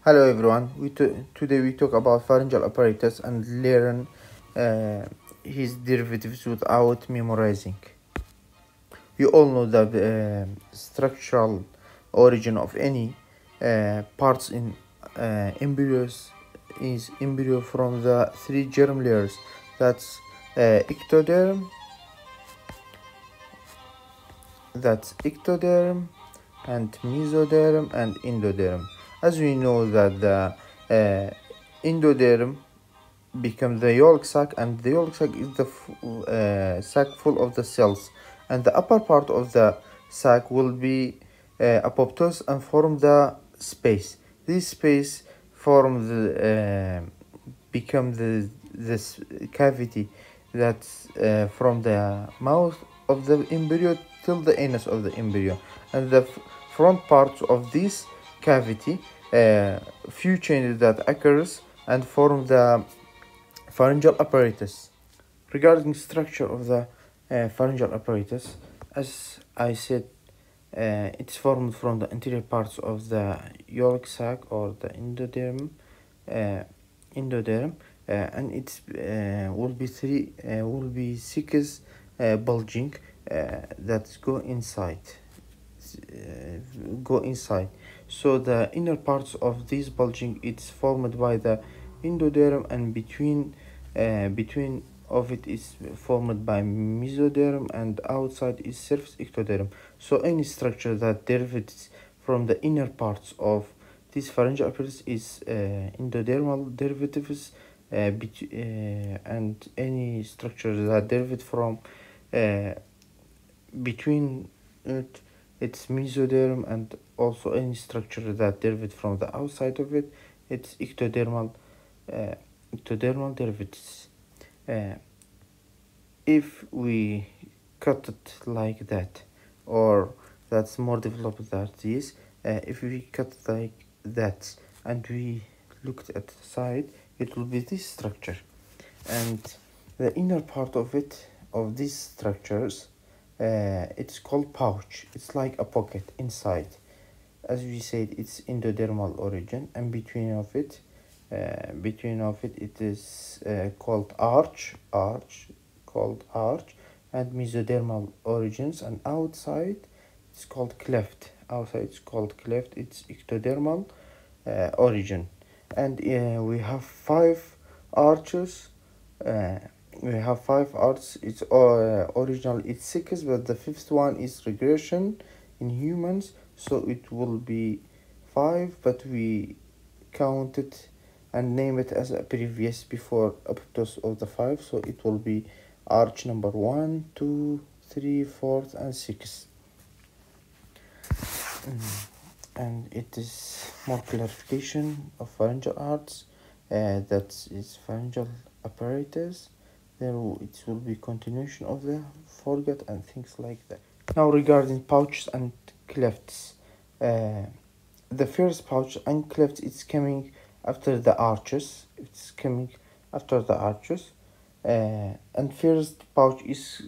Hello everyone. Today we talk about pharyngeal apparatus and learn his derivatives without memorizing. You all know that the structural origin of any parts in embryos is embryo from the three germ layers. That's ectoderm, and mesoderm and endoderm. As we know that the endoderm become the yolk sac, and the yolk sac is the sac full of the cells, and the upper part of the sac will be apoptosis and form the space. This space form the become this cavity that's from the mouth of the embryo till the anus of the embryo, and the front part of this cavity few changes that occurs and form the pharyngeal apparatus. Regarding structure of the pharyngeal apparatus, as I said, it's formed from the anterior parts of the yolk sac or the endoderm, and it will be six bulging that go inside. So the inner parts of this bulging it's formed by the endoderm, and between of it is formed by mesoderm, and outside is surface ectoderm. So any structure that derives from the inner parts of this pharyngeal apparatus is endodermal derivatives, and any structure that derives from between it's mesoderm, and also any structure that derives from the outside of it, it's ectodermal derivatives. If we cut it like that, or that's more developed than this, if we cut like that and we looked at the side, it will be this structure, and the inner part of it, of these structures, it's called pouch. It's like a pocket inside. As we said, it's endodermal origin, and between of it it is called arch, and mesodermal origins, and outside it's called cleft. It's ectodermal origin, and we have five arches. It's original it's six, but the fifth one is regression in humans, so it will be five, but we count it and name it as a previous before apoptosis of the five, so it will be arch number 1, 2, 3, 4, and 6. And it is more clarification of pharyngeal arch. That is pharyngeal apparatus. There it will be continuation of the foregut and things like that. Now regarding pouches and clefts, the first pouch and cleft is coming after the arches. And first pouch is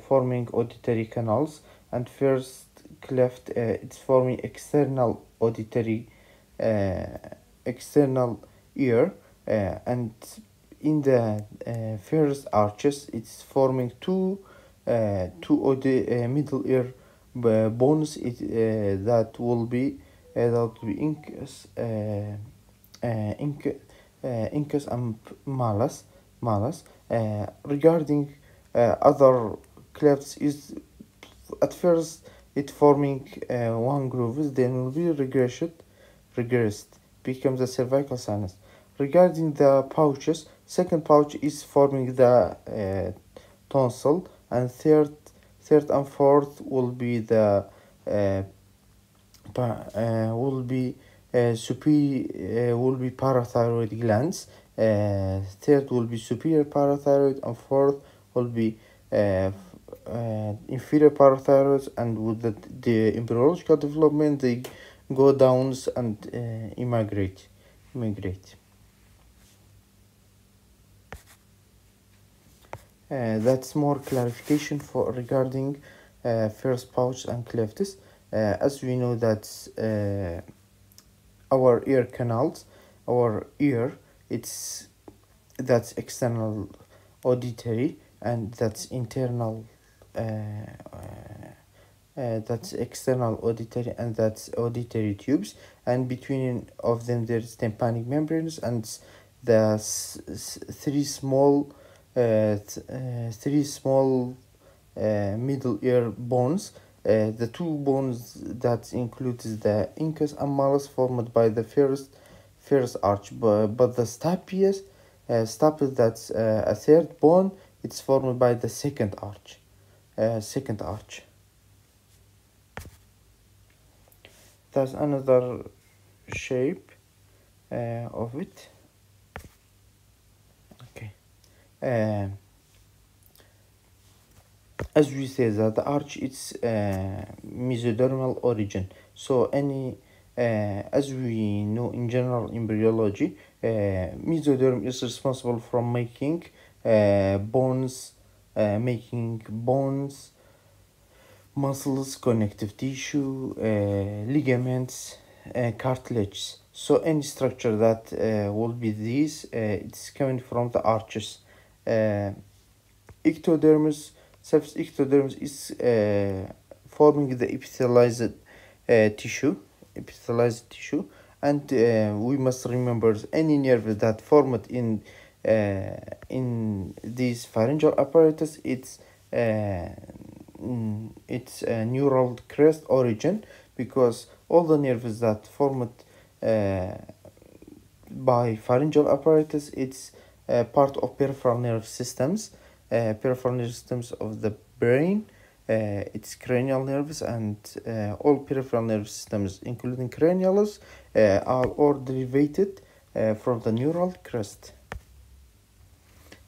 forming auditory canals, and first cleft it's forming external auditory external ear, and in the first arches it's forming two middle ear bones that will be incus and malus. Regarding other clefts, is at first it forming one groove, then will be regressed, becomes a cervical sinus. Regarding the pouches, second pouch is forming the tonsil, and third and fourth will be the parathyroid glands. Third will be superior parathyroid, and fourth will be inferior parathyroid, and with the embryological development they go down and immigrate. That's more clarification for regarding first pouch and clefts. As we know that our ear canals. Our ear, that's external auditory, and that's internal that's external auditory, and that's auditory tubes, and between of them there's tympanic membranes, and the three small middle ear bones. The two bones that includes the incus and malleus formed by the first arch, but the stapes, that's a third bone, it's formed by the second arch. That's another shape of it. Okay. As we say that the arch is mesodermal origin. So as we know in general embryology, mesoderm is responsible for making bones, muscles, connective tissue, ligaments, cartilage. So any structure that will be these, it's coming from the arches. Ectodermis, surface ectodermis is forming the epithelialized tissue, and we must remember any nerve that formed in this pharyngeal apparatus, it's neural crest origin, because all the nerves that formed by pharyngeal apparatus, it's part of peripheral nerve systems of the brain. It's cranial nerves, and all peripheral nerve systems, including cranials, are all derivated from the neural crest.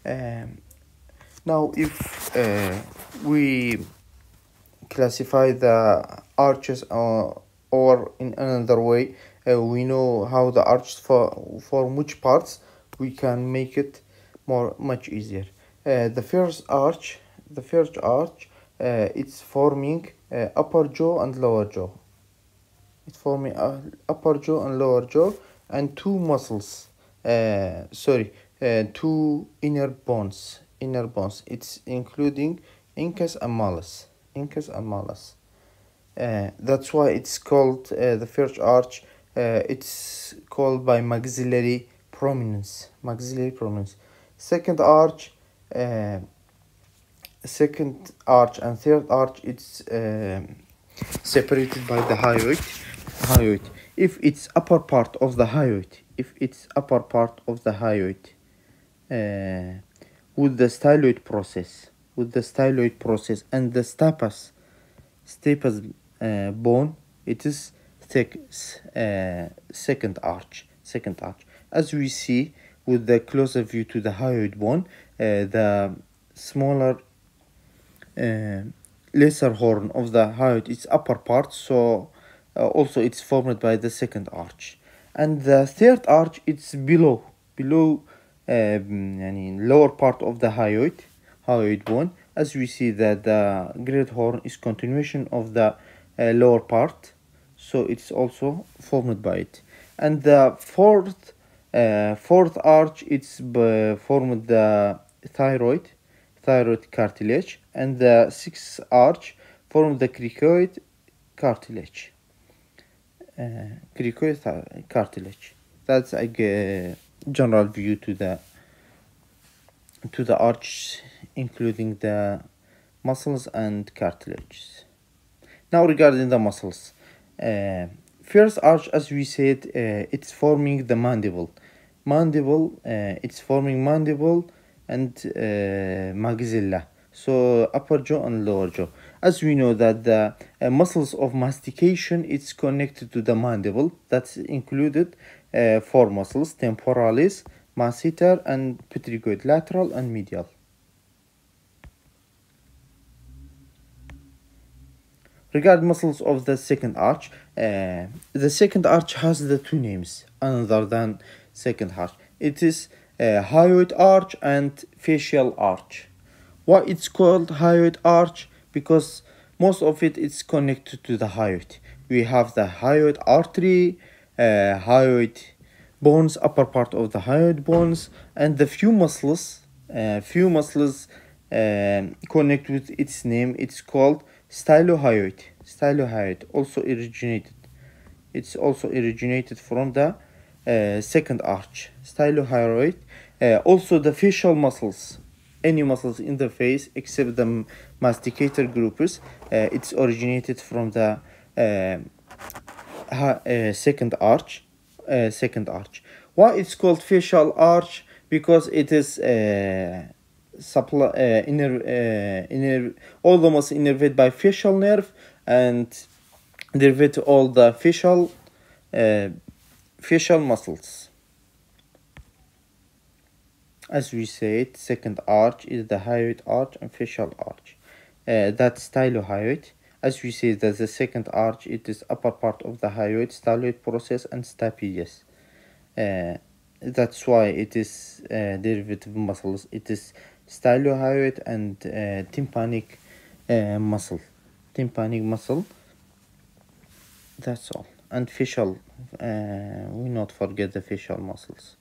Now, if we classify the arches, or in another way, we know how the arches form which parts, we can make it much easier. The first arch, it's forming upper jaw and lower jaw. It's forming upper jaw and lower jaw, and two muscles. Two inner bones. It's including incus and malleus. That's why it's called the first arch. It's called by maxillary prominence. Second arch and third arch, it's separated by the hyoid. If it's upper part of the hyoid, with the styloid process, and the stapes bone, it is second arch. As we see with the closer view to the hyoid bone, the smaller lesser horn of the hyoid is upper part, so also it's formed by the second arch. And the third arch, it's below lower part of the hyoid bone. As we see that the great horn is continuation of the lower part, so it's also formed by it. And the fourth arch, it's formed the thyroid cartilage, and the sixth arch formed the cricoid cartilage. That's a general view to the arch, including the muscles and cartilages. Now, regarding the muscles, first arch, as we said, it's forming the mandible. It's forming mandible and maxilla, so upper jaw and lower jaw. As we know that the muscles of mastication, it's connected to the mandible. That's included four muscles: temporalis, masseter, and pterygoid, lateral and medial. Regarding muscles of the second arch, the second arch has the two names other than second arch. It is hyoid arch and facial arch. Why it's called hyoid arch? Because most of it is connected to the hyoid. We have the hyoid artery, hyoid bones, upper part of the hyoid bones, and the few muscles connect with its name. It's called stylohyoid. Stylohyoid also originated. It's also originated from the second arch. Stylohyoid. Also the facial muscles. Any muscles in the face except the masticator groups. It's originated from the second arch. Second arch. Why it's called facial arch? Because it is supply all the muscles innervated by facial nerve and derivate all the facial muscles. As we said, second arch is the hyoid arch and facial arch. That's stylohyoid. As we say that the second arch, it is upper part of the hyoid, styloid process and stapedius. That's why it is derivative muscles. It is stylohyoid and tympanic muscle. Tympanic muscle. That's all. And facial. We not forget the facial muscles.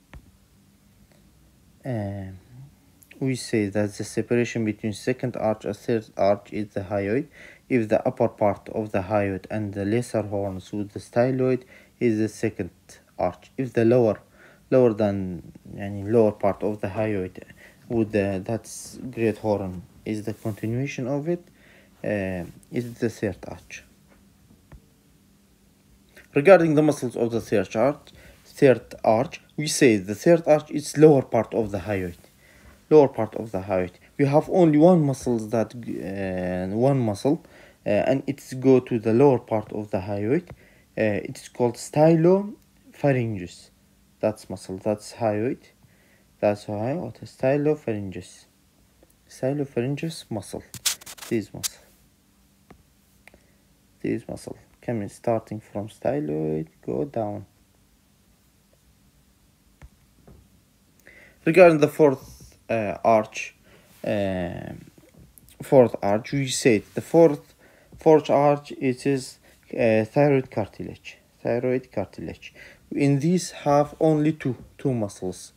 We say that the separation between second arch and third arch is the hyoid. If the upper part of the hyoid and the lesser horns with the styloid is the second arch. If the lower part of the hyoid with that's great horn is the continuation of it, is the third arch. Regarding the muscles of the third arch, we say the third arch is lower part of the hyoid. Lower part of the hyoid. We have only one muscle and it's go to the lower part of the hyoid. It's called stylopharyngeus. That's muscle. That's hyoid. That's hyoid. Stylopharyngeus. Stylopharyngeus muscle. This muscle. Coming starting from styloid, go down. Regarding the fourth arch, we said the fourth arch, it is thyroid cartilage. Thyroid cartilage. In these have only two muscles.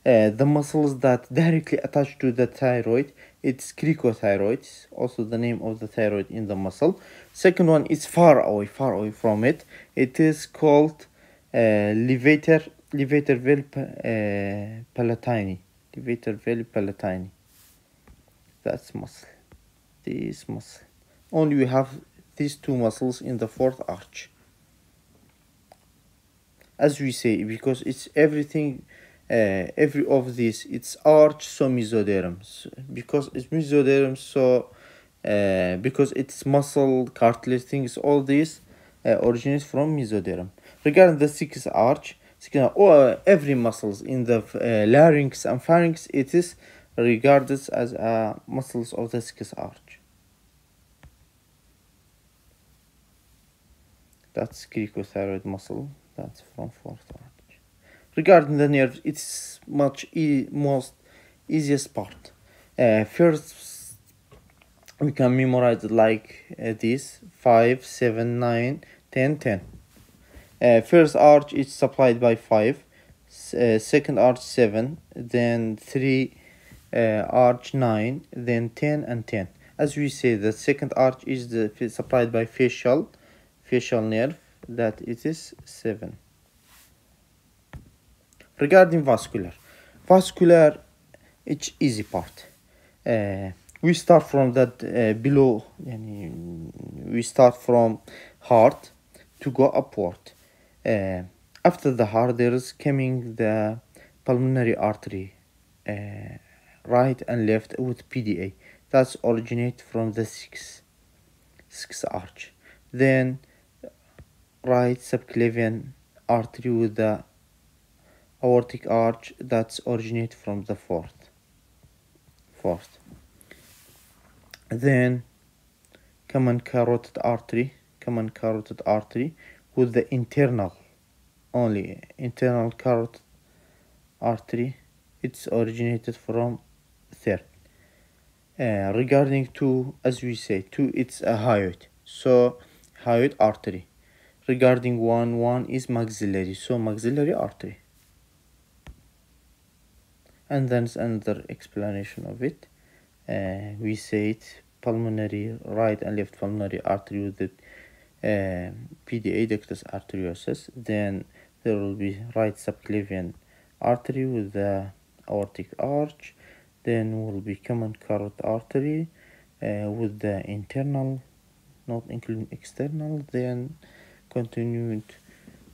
The muscles that directly attach to the thyroid, it's cricothyroids, also the name of the thyroid in the muscle. Second one is far away from it. It is called levator veli palatini. Levator veli palatini. That's muscle. This muscle. Only we have these two muscles in the fourth arch. As we say, because it's everything. Every of these, it's arch, so mesoderm. Because it's mesoderm, so because it's muscle, cartilage things, all these originates from mesoderm. Regarding the sixth arch, every muscles in the larynx and pharynx, it is regarded as muscles of the sixth arch. That's cricothyroid muscle. That's from fourth arch. Regarding the nerves, it's most easiest part. First, we can memorize it like this: 5, 7, 9, 10, 10. First arch is supplied by 5, second arch 7, then 3 arch 9, then 10 and 10. As we say, the second arch is supplied by facial nerve, that it is 7. Regarding vascular, it's easy part. We start from that below. We start from heart to go upward. After the heart, there is coming the pulmonary artery, right and left with PDA. That's originate from the sixth arch. Then right subclavian artery with the aortic arch, that's originate from the fourth. Then common carotid artery with the internal carotid artery, it's originated from third. Regarding two, as we say, two, it's a hyoid, so hyoid artery. regarding one is maxillary, so maxillary artery. And then another explanation of it. We said pulmonary, right and left pulmonary artery with the PDA ductus arteriosus. Then there will be right subclavian artery with the aortic arch. Then will be common carotid artery with the internal, not including external. Then continued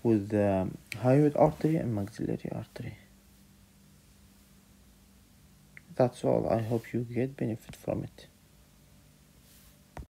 with the hyoid artery and maxillary artery. That's all. I hope you get benefit from it.